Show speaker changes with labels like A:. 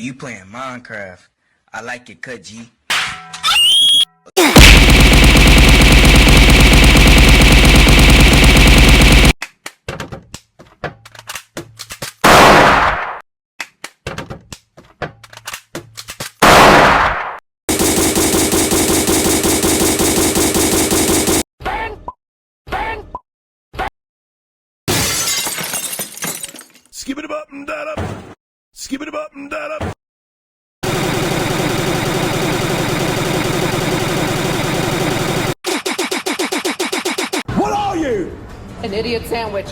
A: you playing Minecraft. I like it, cut G.
B: Skip it up and that up. Skip it up and that up. What are you?
C: An idiot sandwich.